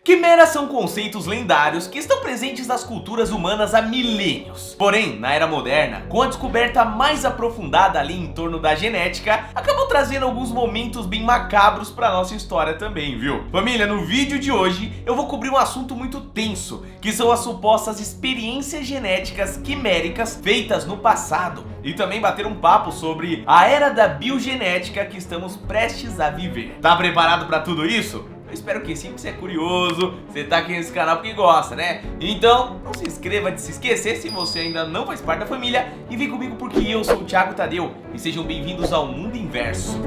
Quimeras são conceitos lendários que estão presentes nas culturas humanas há milênios. Porém, na era moderna, com a descoberta mais aprofundada ali em torno da genética, acabou trazendo alguns momentos bem macabros para nossa história também, viu? Família, no vídeo de hoje eu vou cobrir um assunto muito tenso, que são as supostas experiências genéticas quiméricas feitas no passado, e também bater um papo sobre a era da biogenética que estamos prestes a viver. Tá preparado para tudo isso? Eu espero que sim, porque você é curioso, você tá aqui nesse canal porque gosta, né? Então, não se inscreva de se esquecer se você ainda não faz parte da família e vem comigo porque eu sou o Thiago Tadeu e sejam bem-vindos ao Mundo Inverso.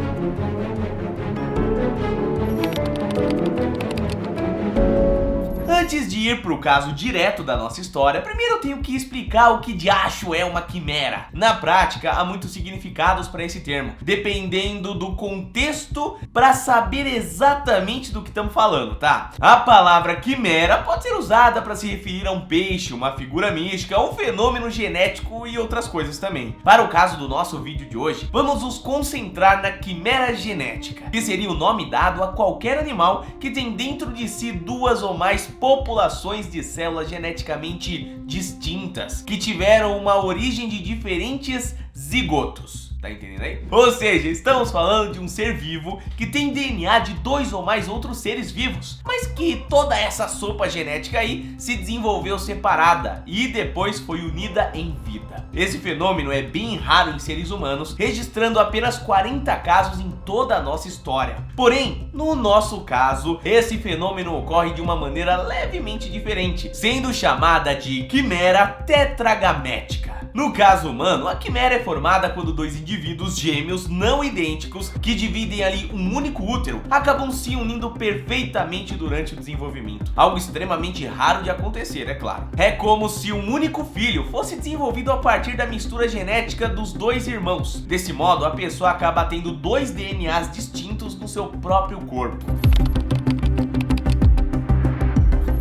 Antes de ir pro caso direto da nossa história, primeiro eu tenho que explicar o que diacho é uma quimera. Na prática, há muitos significados para esse termo, dependendo do contexto para saber exatamente do que estamos falando, tá? A palavra quimera pode ser usada para se referir a um peixe, uma figura mística, um fenômeno genético e outras coisas também. Para o caso do nosso vídeo de hoje, vamos nos concentrar na quimera genética, que seria o nome dado a qualquer animal que tem dentro de si duas ou mais populações de células geneticamente distintas, que tiveram uma origem de diferentes zigotos. Tá entendendo aí? Ou seja, estamos falando de um ser vivo que tem DNA de dois ou mais outros seres vivos, mas que toda essa sopa genética aí se desenvolveu separada e depois foi unida em vida. Esse fenômeno é bem raro em seres humanos, registrando apenas 40 casos em toda a nossa história. Porém, no nosso caso, esse fenômeno ocorre de uma maneira levemente diferente, sendo chamada de quimera tetragamética. No caso humano, a quimera é formada quando dois indivíduos gêmeos não idênticos que dividem ali um único útero acabam se unindo perfeitamente durante o desenvolvimento. Algo extremamente raro de acontecer, é claro. É como se um único filho fosse desenvolvido a partir da mistura genética dos dois irmãos. Desse modo, a pessoa acaba tendo dois DNAs distintos no seu próprio corpo.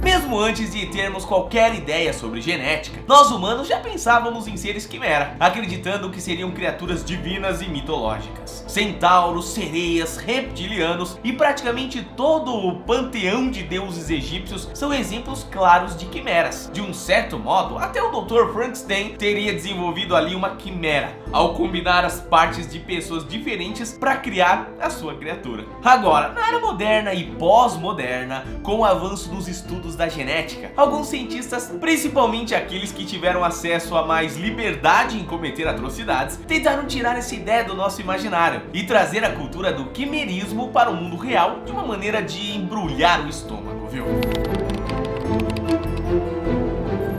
Mesmo antes de termos qualquer ideia sobre genética, nós humanos já pensávamos em seres quimera, acreditando que seriam criaturas divinas e mitológicas. Centauros, sereias, reptilianos e praticamente todo o panteão de deuses egípcios são exemplos claros de quimeras. De um certo modo, até o Dr. Frankenstein teria desenvolvido ali uma quimera, ao combinar as partes de pessoas diferentes para criar a sua criatura. Agora, na era moderna e pós-moderna, com o avanço dos estudos da genética, alguns cientistas, principalmente aqueles que tiveram acesso a mais liberdade em cometer atrocidades, tentaram tirar essa ideia do nosso imaginário e trazer a cultura do quimerismo para o mundo real de uma maneira de embrulhar o estômago, viu?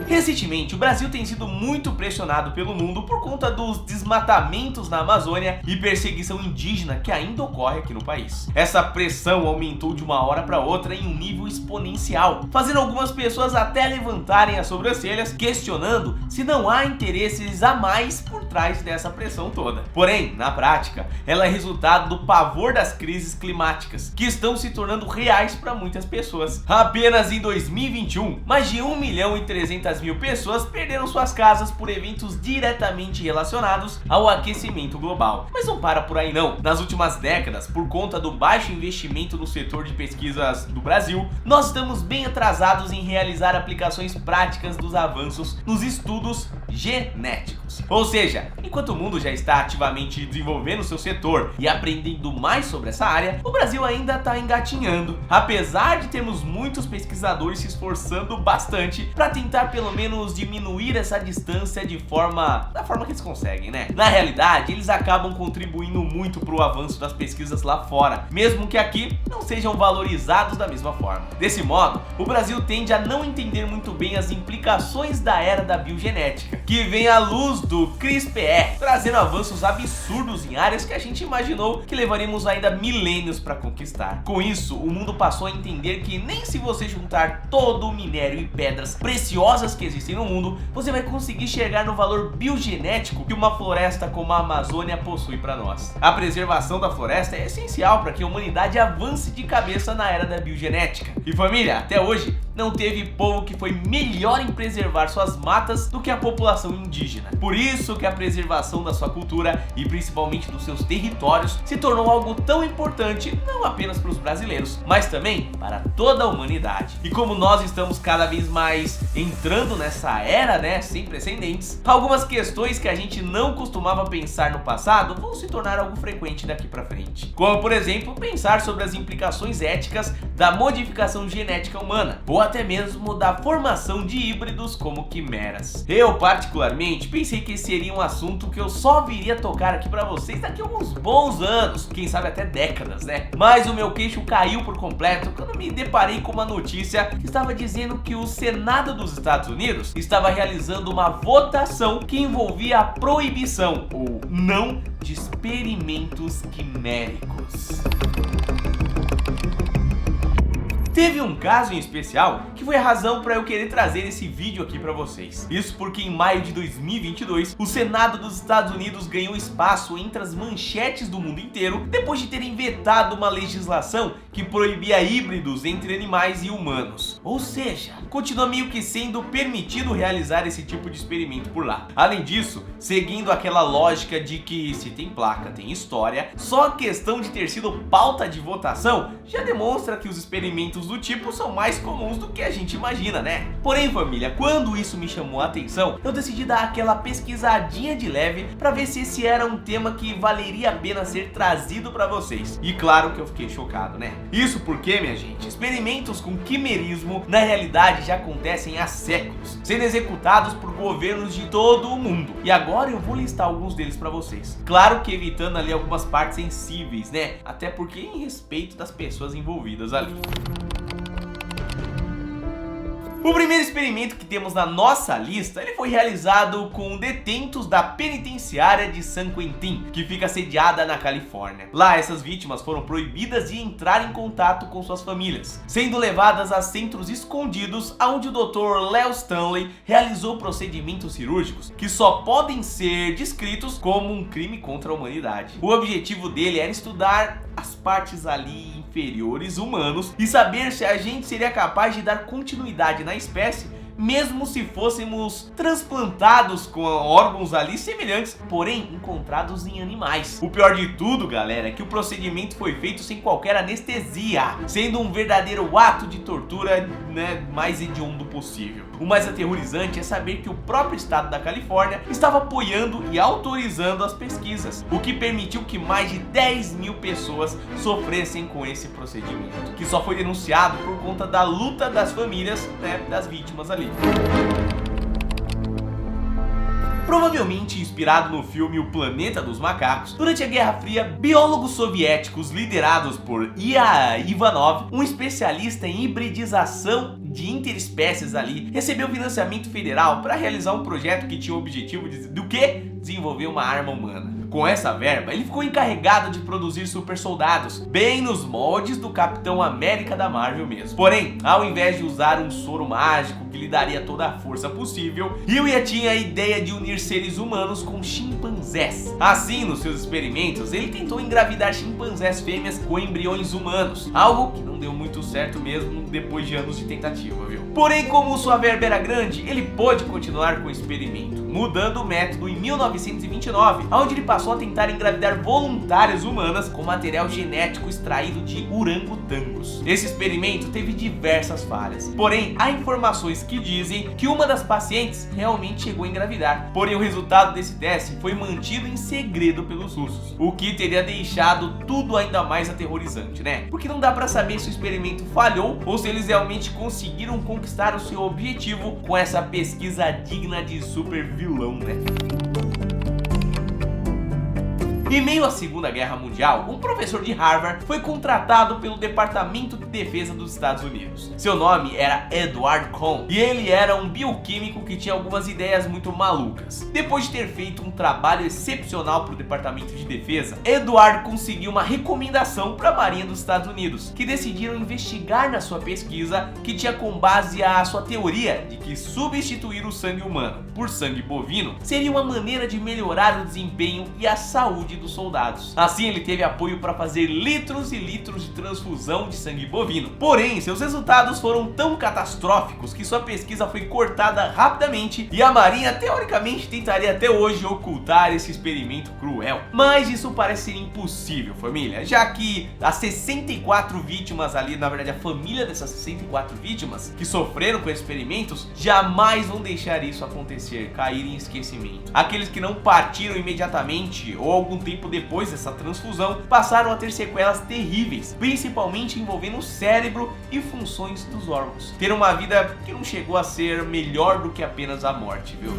Recentemente, o Brasil tem sido muito pressionado pelo mundo por conta dos desmatamentos na Amazônia e perseguição indígena que ainda ocorre aqui no país. Essa pressão aumentou de uma hora para outra em um nível exponencial, fazendo algumas pessoas até levantarem as sobrancelhas, questionando se não há interesses a mais por trás dessa pressão toda. Porém, na prática, ela é resultado do pavor das crises climáticas, que estão se tornando reais para muitas pessoas. Apenas em 2021, mais de 1.300.000 pessoas perderam suas casas por eventos diretamente relacionados ao aquecimento global. Mas não para por aí não. Nas últimas décadas, por conta do baixo investimento no setor de pesquisas do Brasil, nós estamos bem atrasados em realizar aplicações práticas dos avanços nos estudos genéticos. Ou seja, enquanto o mundo já está ativamente desenvolvendo seu setor e aprendendo mais sobre essa área, o Brasil ainda está engatinhando, apesar de termos muitos pesquisadores se esforçando bastante para tentar pelo menos diminuir essa distância da forma que eles conseguem, né? Na realidade, eles acabam contribuindo muito para o avanço das pesquisas lá fora, mesmo que aqui não sejam valorizados da mesma forma. Desse modo, o Brasil tende a não entender muito bem as implicações da era da biogenética, que vem à luz do CRISPR, trazendo avanços absurdos em áreas que a gente imaginou que levaríamos ainda milênios para conquistar. Com isso, o mundo passou a entender que nem se você juntar todo o minério e pedras preciosas que existem no mundo, você vai conseguir chegar no valor biogenético que uma floresta como a Amazônia possui para nós. A preservação da floresta é essencial para que a humanidade avance de cabeça na era da biogenética. E família, até hoje, não teve povo que foi melhor em preservar suas matas do que a população indígena. Por isso que a preservação da sua cultura e principalmente dos seus territórios se tornou algo tão importante não apenas para os brasileiros, mas também para toda a humanidade. E como nós estamos cada vez mais entrando nessa era, né, sem precedentes, algumas questões que a gente não costumava pensar no passado vão se tornar algo frequente daqui para frente. Como, por exemplo, pensar sobre as implicações éticas da modificação genética humana, ou até mesmo da formação de híbridos como quimeras. Eu, particularmente, pensei que esse seria um assunto que eu só viria tocar aqui para vocês daqui a alguns bons anos, quem sabe até décadas, né? Mas o meu queixo caiu por completo quando me deparei com uma notícia que estava dizendo que o Senado dos Estados Unidos estava realizando uma votação que envolvia a proibição ou não de experimentos quiméricos. Teve um caso em especial que foi a razão para eu querer trazer esse vídeo aqui para vocês. Isso porque em maio de 2022, o Senado dos Estados Unidos ganhou espaço entre as manchetes do mundo inteiro depois de terem vetado uma legislação que proibia híbridos entre animais e humanos. Ou seja, continua meio que sendo permitido realizar esse tipo de experimento por lá. Além disso, seguindo aquela lógica de que se tem placa, tem história, só a questão de ter sido pauta de votação já demonstra que os experimentos do tipo são mais comuns do que a gente imagina, né? Porém, família, quando isso me chamou a atenção, eu decidi dar aquela pesquisadinha de leve para ver se esse era um tema que valeria a pena ser trazido para vocês. E claro que eu fiquei chocado, né? Isso porque, minha gente, experimentos com quimerismo na realidade já acontecem há séculos, sendo executados por governos de todo o mundo. E agora eu vou listar alguns deles para vocês. Claro que evitando ali algumas partes sensíveis, né? Até porque em respeito das pessoas envolvidas ali. O primeiro experimento que temos na nossa lista, ele foi realizado com detentos da penitenciária de San Quentin, que fica sediada na Califórnia. Lá, essas vítimas foram proibidas de entrar em contato com suas famílias, sendo levadas a centros escondidos onde o Dr. Leo Stanley realizou procedimentos cirúrgicos que só podem ser descritos como um crime contra a humanidade. O objetivo dele era estudar as partes ali inferiores humanos e saber se a gente seria capaz de dar continuidade na espécie, mesmo se fôssemos transplantados com órgãos ali semelhantes, porém encontrados em animais. O pior de tudo, galera, é que o procedimento foi feito sem qualquer anestesia, sendo um verdadeiro ato de tortura, né, mais hediondo possível. O mais aterrorizante é saber que o próprio estado da Califórnia estava apoiando e autorizando as pesquisas, o que permitiu que mais de 10 mil pessoas sofressem com esse procedimento, que só foi denunciado por conta da luta das famílias, né, das vítimas ali. Provavelmente inspirado no filme O Planeta dos Macacos, durante a Guerra Fria, biólogos soviéticos liderados por Ilya Ivanov, um especialista em hibridização de interespécies ali, recebeu financiamento federal para realizar um projeto que tinha o objetivo de desenvolver uma arma humana. Com essa verba, ele ficou encarregado de produzir super soldados, bem nos moldes do Capitão América da Marvel mesmo. Porém, ao invés de usar um soro mágico que lhe daria toda a força possível, Ilya tinha a ideia de unir seres humanos com chimpanzés. Assim, nos seus experimentos, ele tentou engravidar chimpanzés fêmeas com embriões humanos, algo que não deu muito certo mesmo depois de anos de tentativa, viu? Porém, como sua verba era grande, ele pôde continuar com o experimento, mudando o método em 1929, onde ele passou a tentar engravidar voluntárias humanas com material genético extraído de orangotangos. Esse experimento teve diversas falhas, porém há informações que dizem que uma das pacientes realmente chegou a engravidar. Porém, o resultado desse teste foi mantido em segredo pelos russos, o que teria deixado tudo ainda mais aterrorizante, né? Porque não dá pra saber se o experimento falhou ou se eles realmente conseguiram conquistar o seu objetivo com essa pesquisa digna de super vilão, né? Em meio à Segunda Guerra Mundial, um professor de Harvard foi contratado pelo Departamento de Defesa dos Estados Unidos. Seu nome era Edward Cohn e ele era um bioquímico que tinha algumas ideias muito malucas. Depois de ter feito um trabalho excepcional para o Departamento de Defesa, Edward conseguiu uma recomendação para a Marinha dos Estados Unidos, que decidiram investigar na sua pesquisa, que tinha como base a sua teoria de que substituir o sangue humano por sangue bovino seria uma maneira de melhorar o desempenho e a saúde dos soldados. Assim, ele teve apoio para fazer litros e litros de transfusão de sangue bovino. Porém, seus resultados foram tão catastróficos que sua pesquisa foi cortada rapidamente e a Marinha teoricamente tentaria até hoje ocultar esse experimento cruel. Mas isso parece ser impossível, família, já que as 64 vítimas ali, na verdade a família dessas 64 vítimas que sofreram com experimentos, jamais vão deixar isso acontecer, cair em esquecimento. Aqueles que não partiram imediatamente ou algum tempo depois dessa transfusão passaram a ter sequelas terríveis, principalmente envolvendo o cérebro e funções dos órgãos. Ter uma vida que não chegou a ser melhor do que apenas a morte, viu?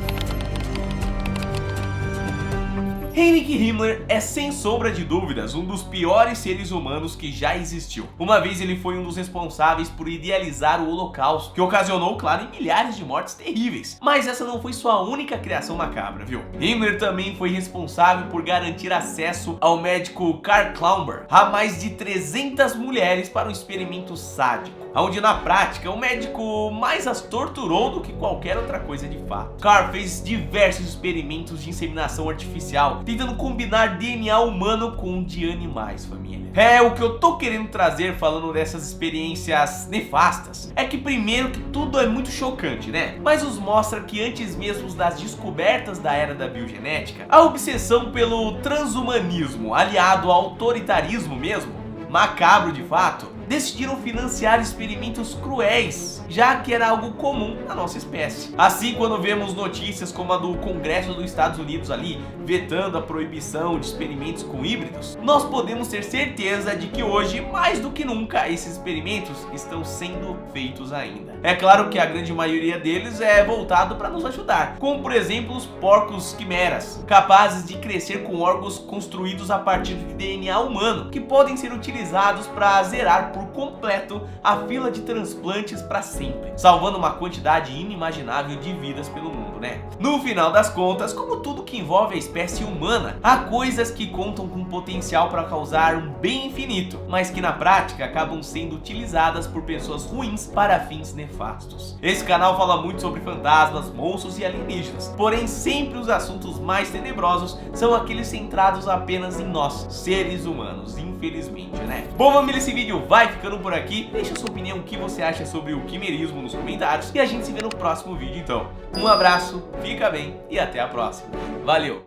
Heinrich Himmler é, sem sombra de dúvidas, um dos piores seres humanos que já existiu. Uma vez ele foi um dos responsáveis por idealizar o Holocausto, que ocasionou, claro, milhares de mortes terríveis. Mas essa não foi sua única criação macabra, viu? Himmler também foi responsável por garantir acesso ao médico Karl Klauber a mais de 300 mulheres para um experimento sádico, onde na prática o médico mais as torturou do que qualquer outra coisa de fato. Karl fez diversos experimentos de inseminação artificial, tentando combinar DNA humano com de animais, família. O que eu tô querendo trazer falando dessas experiências nefastas é que primeiro que tudo é muito chocante, né? Mas nos mostra que antes mesmo das descobertas da era da biogenética, a obsessão pelo transhumanismo, aliado ao autoritarismo mesmo, macabro de fato, decidiram financiar experimentos cruéis, já que era algo comum na nossa espécie. Assim, quando vemos notícias como a do Congresso dos Estados Unidos ali, vetando a proibição de experimentos com híbridos, nós podemos ter certeza de que hoje, mais do que nunca, esses experimentos estão sendo feitos ainda. É claro que a grande maioria deles é voltado para nos ajudar, como por exemplo os porcos quimeras, capazes de crescer com órgãos construídos a partir de DNA humano, que podem ser utilizados para zerar por completo a fila de transplantes para sempre, salvando uma quantidade inimaginável de vidas pelo mundo, né? No final das contas, como tudo que envolve a espécie humana, há coisas que contam com potencial para causar um bem infinito, mas que na prática acabam sendo utilizadas por pessoas ruins para fins nefastos. Esse canal fala muito sobre fantasmas, monstros e alienígenas, porém sempre os assuntos mais tenebrosos são aqueles centrados apenas em nós, seres humanos, infelizmente, né? Bom, família, esse vídeo vai ficando por aqui. Deixa sua opinião, o que você acha sobre o quimerismo nos comentários e a gente se vê no próximo vídeo então. Um abraço, fica bem e até a próxima. Valeu!